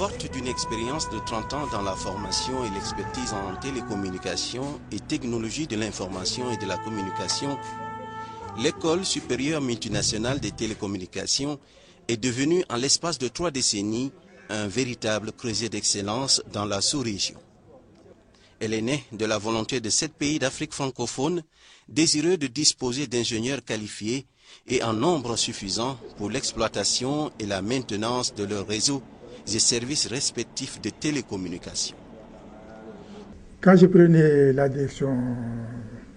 Forte d'une expérience de 30 ans dans la formation et l'expertise en télécommunications et technologies de l'information et de la communication, l'École supérieure multinationale des télécommunications est devenue en l'espace de 3 décennies un véritable creuset d'excellence dans la sous-région. Elle est née de la volonté de 7 pays d'Afrique francophone désireux de disposer d'ingénieurs qualifiés et en nombre suffisant pour l'exploitation et la maintenance de leurs réseaux et services respectifs de télécommunications. Quand je prenais la direction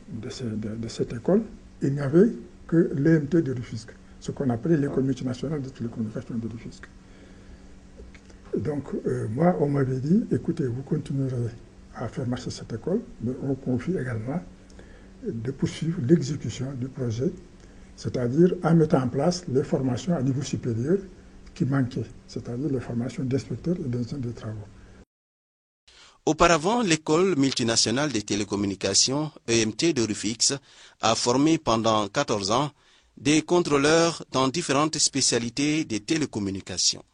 de cette école, il n'y avait que l'EMT de Rufisque, ce qu'on appelait l'École multinationale de télécommunications de Rufisque. Donc moi, on m'avait dit, écoutez, vous continuerez à faire marcher cette école, mais on confie également de poursuivre l'exécution du projet, c'est-à-dire en mettant en place les formations à niveau supérieur qui manquaient, c'est-à-dire les formations d'inspecteurs et d'ingénieurs de travaux. Auparavant, l'École multinationale des télécommunications, EMT de Rufisque, a formé pendant 14 ans des contrôleurs dans différentes spécialités des télécommunications.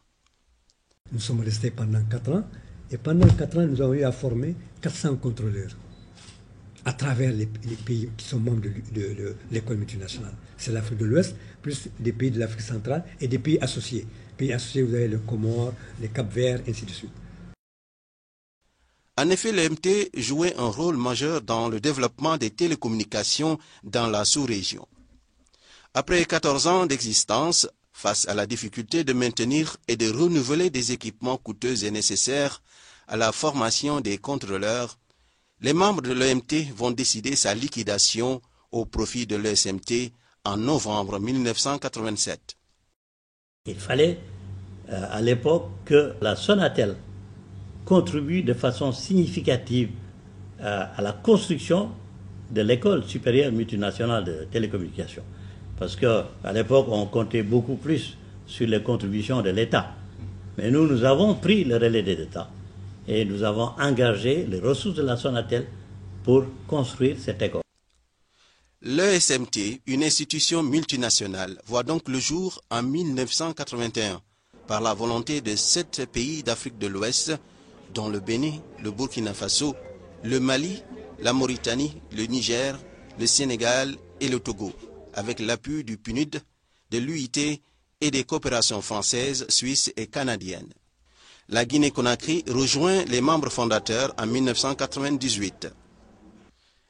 Nous sommes restés pendant 4 ans, et pendant 4 ans, nous avons eu à former 400 contrôleurs à travers les pays qui sont membres de l'École multinationale. C'est l'Afrique de l'Ouest, plus des pays de l'Afrique centrale et des pays associés. Pays associés, vous avez le Comores, les Cap-Vert, ainsi de suite. En effet, l'EMT jouait un rôle majeur dans le développement des télécommunications dans la sous-région. Après 14 ans d'existence, face à la difficulté de maintenir et de renouveler des équipements coûteux et nécessaires à la formation des contrôleurs, les membres de l'EMT vont décider sa liquidation au profit de l'ESMT en novembre 1987. Il fallait à l'époque que la Sonatel contribue de façon significative à la construction de l'École supérieure multinationale de télécommunications. Parce qu'à l'époque, on comptait beaucoup plus sur les contributions de l'État. Mais nous avons pris le relais de l'État et nous avons engagé les ressources de la Sonatel pour construire cette école. L'ESMT, une institution multinationale, voit donc le jour en 1981 par la volonté de 7 pays d'Afrique de l'Ouest, dont le Bénin, le Burkina Faso, le Mali, la Mauritanie, le Niger, le Sénégal et le Togo, avec l'appui du PNUD, de l'UIT et des coopérations françaises, suisses et canadiennes. La Guinée-Conakry rejoint les membres fondateurs en 1998.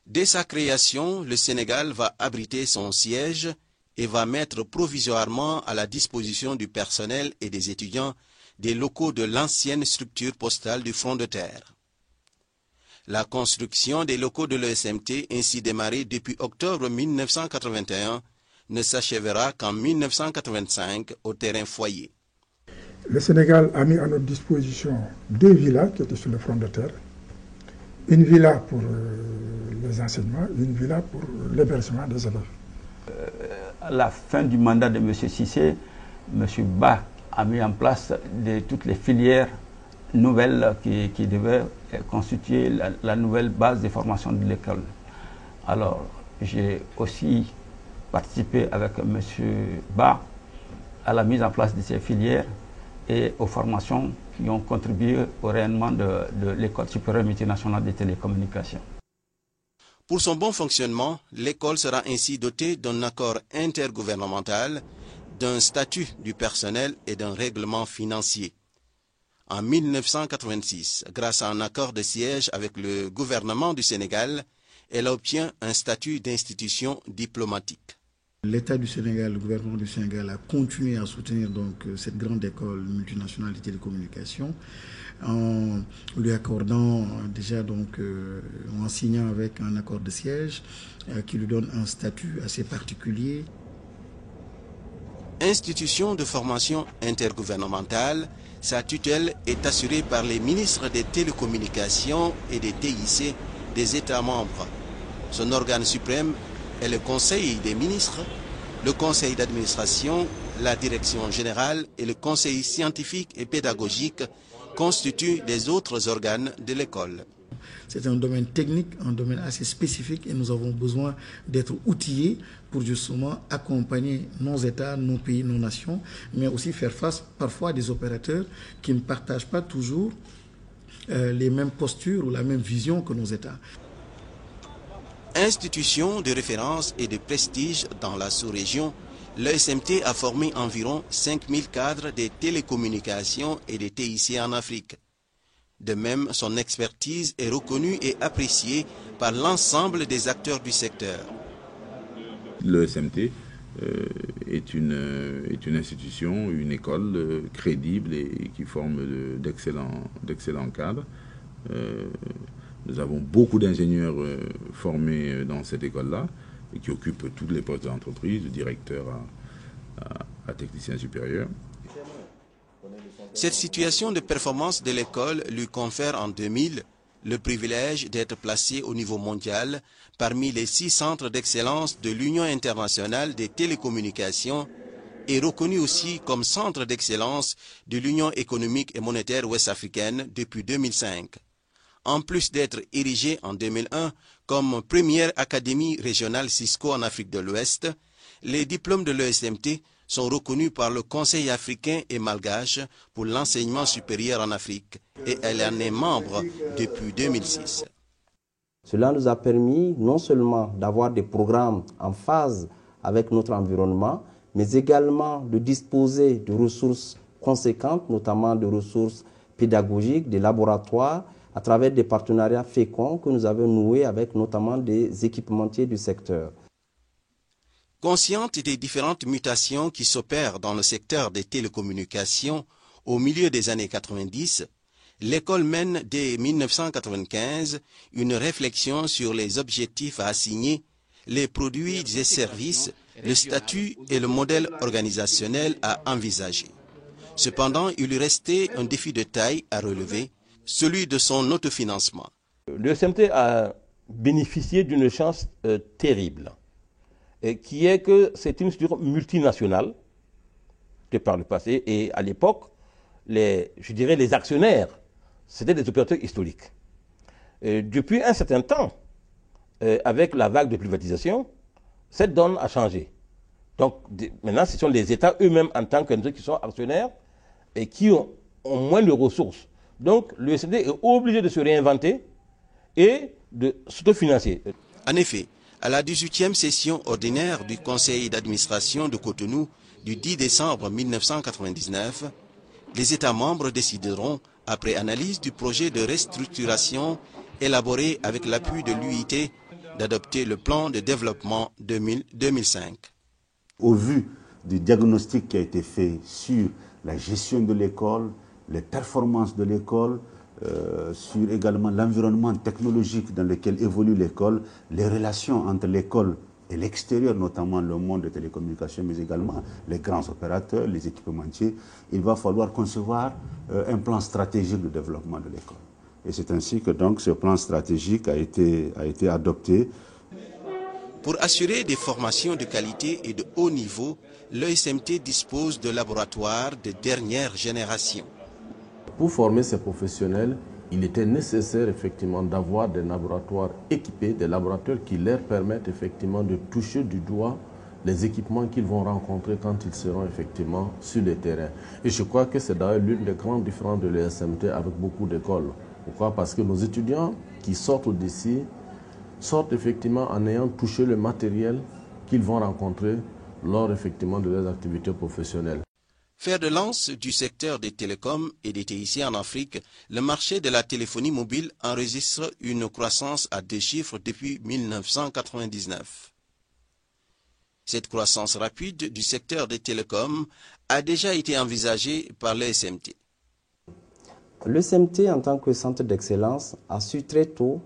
Dès sa création, le Sénégal va abriter son siège et va mettre provisoirement à la disposition du personnel et des étudiants des locaux de l'ancienne structure postale du front de terre. La construction des locaux de l'ESMT, ainsi démarrée depuis octobre 1981, ne s'achèvera qu'en 1985 au terrain Foyer. Le Sénégal a mis à notre disposition 2 villas qui étaient sur le front de terre. Une villa pour les enseignements, une villa pour l'hébergement des élèves. À la fin du mandat de M. Cissé, M. Ba a mis en place toutes les filières nouvelles qui devaient constituer la nouvelle base de formation de l'école. Alors, j'ai aussi participé avec M. Ba à la mise en place de ces filières et aux formations qui ont contribué au rayonnement de l'École supérieure multinationale des télécommunications. Pour son bon fonctionnement, l'école sera ainsi dotée d'un accord intergouvernemental, d'un statut du personnel et d'un règlement financier. En 1986, grâce à un accord de siège avec le gouvernement du Sénégal, elle obtient un statut d'institution diplomatique. L'État du Sénégal, le gouvernement du Sénégal a continué à soutenir donc cette grande école multinationale des télécommunications en lui accordant déjà donc en signant avec un accord de siège qui lui donne un statut assez particulier. Institution de formation intergouvernementale, sa tutelle est assurée par les ministres des télécommunications et des TIC des États membres. Son organe suprême est le Conseil des ministres, le Conseil d'administration, la Direction générale et le Conseil scientifique et pédagogique constituent les autres organes de l'école. C'est un domaine technique, un domaine assez spécifique et nous avons besoin d'être outillés pour justement accompagner nos États, nos pays, nos nations, mais aussi faire face parfois à des opérateurs qui ne partagent pas toujours les mêmes postures ou la même vision que nos États. Institution de référence et de prestige dans la sous-région, l'ESMT a formé environ 5000 cadres des télécommunications et des TIC en Afrique. De même, son expertise est reconnue et appréciée par l'ensemble des acteurs du secteur. L'ESMT est une institution, une école crédible et qui forme d'excellents cadres. Nous avons beaucoup d'ingénieurs formés dans cette école-là et qui occupent tous les postes d'entreprise, de directeur à technicien supérieur. Cette situation de performance de l'école lui confère en 2000 le privilège d'être placé au niveau mondial parmi les 6 centres d'excellence de l'Union internationale des télécommunications et reconnu aussi comme centre d'excellence de l'Union économique et monétaire ouest-africaine depuis 2005. En plus d'être érigé en 2001 comme première académie régionale Cisco en Afrique de l'Ouest, les diplômes de l'ESMT sont reconnus par le Conseil africain et malgache pour l'enseignement supérieur en Afrique et elle en est membre depuis 2006. Cela nous a permis non seulement d'avoir des programmes en phase avec notre environnement, mais également de disposer de ressources conséquentes, notamment de ressources pédagogiques, des laboratoires, à travers des partenariats féconds que nous avons noués avec notamment des équipementiers du secteur. Consciente des différentes mutations qui s'opèrent dans le secteur des télécommunications au milieu des années 90, l'école mène dès 1995 une réflexion sur les objectifs à assigner, les produits et services, le statut et le modèle organisationnel à envisager. Cependant, il lui restait un défi de taille à relever, celui de son autofinancement. Le SMT a bénéficié d'une chance terrible, qui est que c'est une structure multinationale de par le passé, et à l'époque, je dirais les actionnaires, c'était des opérateurs historiques. Depuis un certain temps, avec la vague de privatisation, cette donne a changé. Donc maintenant, ce sont les États eux-mêmes en tant que qui sont actionnaires et qui ont moins de ressources. Donc le SMT est obligé de se réinventer et de s'autofinancer. En effet, à la 18e session ordinaire du Conseil d'administration de Cotonou du 10 décembre 1999, les États membres décideront, après analyse du projet de restructuration élaboré avec l'appui de l'UIT, d'adopter le plan de développement 2005. Au vu du diagnostic qui a été fait sur la gestion de l'école, les performances de l'école, sur également l'environnement technologique dans lequel évolue l'école, les relations entre l'école et l'extérieur, notamment le monde des télécommunications, mais également les grands opérateurs, les équipementiers, il va falloir concevoir un plan stratégique de développement de l'école. Et c'est ainsi que donc ce plan stratégique a été adopté. Pour assurer des formations de qualité et de haut niveau, l'ESMT dispose de laboratoires de dernière génération. Pour former ces professionnels, il était nécessaire effectivement d'avoir des laboratoires équipés, des laboratoires qui leur permettent effectivement de toucher du doigt les équipements qu'ils vont rencontrer quand ils seront effectivement sur le terrain. Et je crois que c'est d'ailleurs l'une des grandes différences de l'ESMT avec beaucoup d'écoles. Pourquoi? Parce que nos étudiants qui sortent d'ici sortent effectivement en ayant touché le matériel qu'ils vont rencontrer lors effectivement de leurs activités professionnelles. Fer de lance du secteur des télécoms et des TIC en Afrique, le marché de la téléphonie mobile enregistre une croissance à 2 chiffres depuis 1999. Cette croissance rapide du secteur des télécoms a déjà été envisagée par l'ESMT. L'ESMT, en tant que centre d'excellence, a su très tôt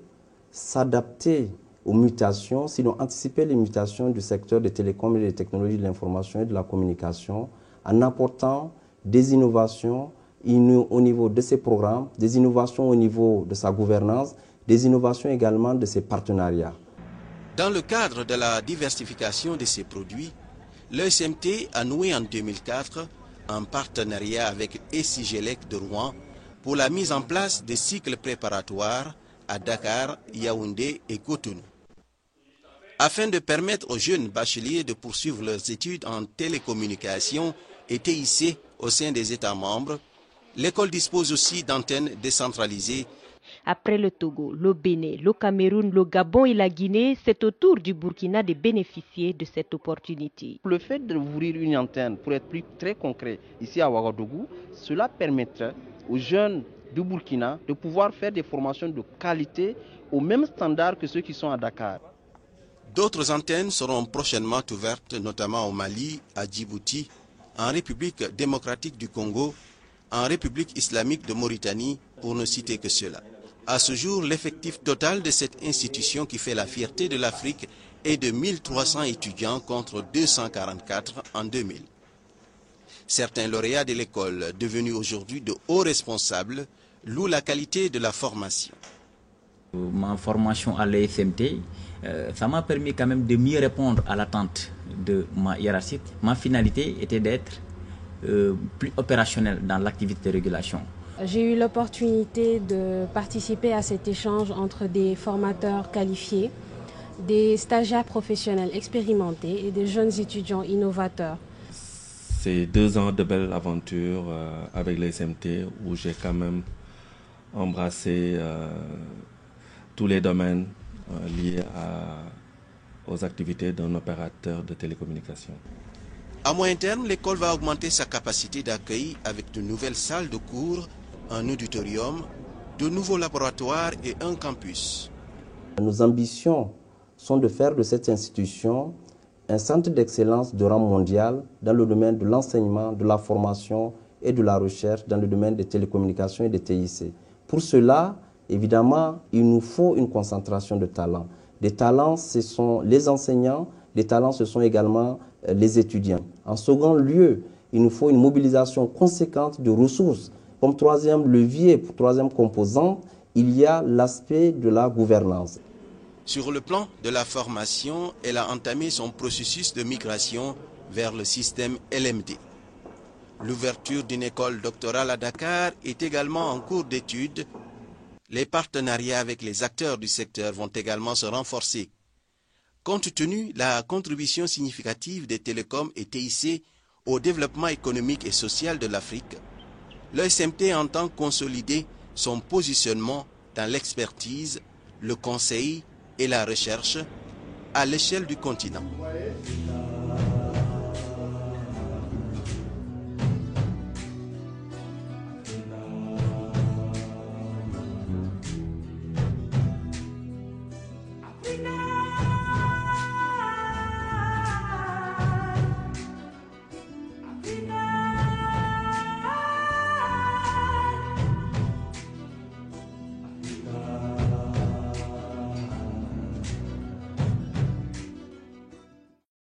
s'adapter aux mutations, sinon anticiper les mutations du secteur des télécoms et des technologies de l'information et de la communication, en apportant des innovations au niveau de ses programmes, des innovations au niveau de sa gouvernance, des innovations également de ses partenariats. Dans le cadre de la diversification de ses produits, l'ESMT a noué en 2004 un partenariat avec ESIGELEC de Rouen pour la mise en place des cycles préparatoires à Dakar, Yaoundé et Cotonou. Afin de permettre aux jeunes bacheliers de poursuivre leurs études en télécommunications et TIC au sein des États membres, l'école dispose aussi d'antennes décentralisées. Après le Togo, le Bénin, le Cameroun, le Gabon et la Guinée, c'est au tour du Burkina de bénéficier de cette opportunité. Le fait d'ouvrir une antenne, pour être très concret, ici à Ouagadougou, cela permettrait aux jeunes du Burkina de pouvoir faire des formations de qualité au même standard que ceux qui sont à Dakar. D'autres antennes seront prochainement ouvertes, notamment au Mali, à Djibouti, en République démocratique du Congo, en République islamique de Mauritanie, pour ne citer que cela. À ce jour, l'effectif total de cette institution qui fait la fierté de l'Afrique est de 1300 étudiants contre 244 en 2000. Certains lauréats de l'école, devenus aujourd'hui de hauts responsables, louent la qualité de la formation. Ma formation à l'ESMT, ça m'a permis quand même de mieux répondre à l'attente de ma hiérarchie. Ma finalité était d'être plus opérationnel dans l'activité de régulation. J'ai eu l'opportunité de participer à cet échange entre des formateurs qualifiés, des stagiaires professionnels expérimentés et des jeunes étudiants innovateurs. C'est 2 ans de belles aventures avec les SMT où j'ai quand même embrassé tous les domaines liés aux activités d'un opérateur de télécommunications. À moyen terme, l'école va augmenter sa capacité d'accueil avec de nouvelles salles de cours, un auditorium, de nouveaux laboratoires et un campus. Nos ambitions sont de faire de cette institution un centre d'excellence de rang mondial dans le domaine de l'enseignement, de la formation et de la recherche dans le domaine des télécommunications et des TIC. Pour cela, évidemment, il nous faut une concentration de talents. Des talents, ce sont les enseignants, des talents, ce sont également les étudiants. En second lieu, il nous faut une mobilisation conséquente de ressources. Comme troisième levier, troisième composante, il y a l'aspect de la gouvernance. Sur le plan de la formation, elle a entamé son processus de migration vers le système LMD. L'ouverture d'une école doctorale à Dakar est également en cours d'étude. Les partenariats avec les acteurs du secteur vont également se renforcer. Compte tenu de la contribution significative des télécoms et TIC au développement économique et social de l'Afrique, l'ESMT entend consolider son positionnement dans l'expertise, le conseil et la recherche à l'échelle du continent.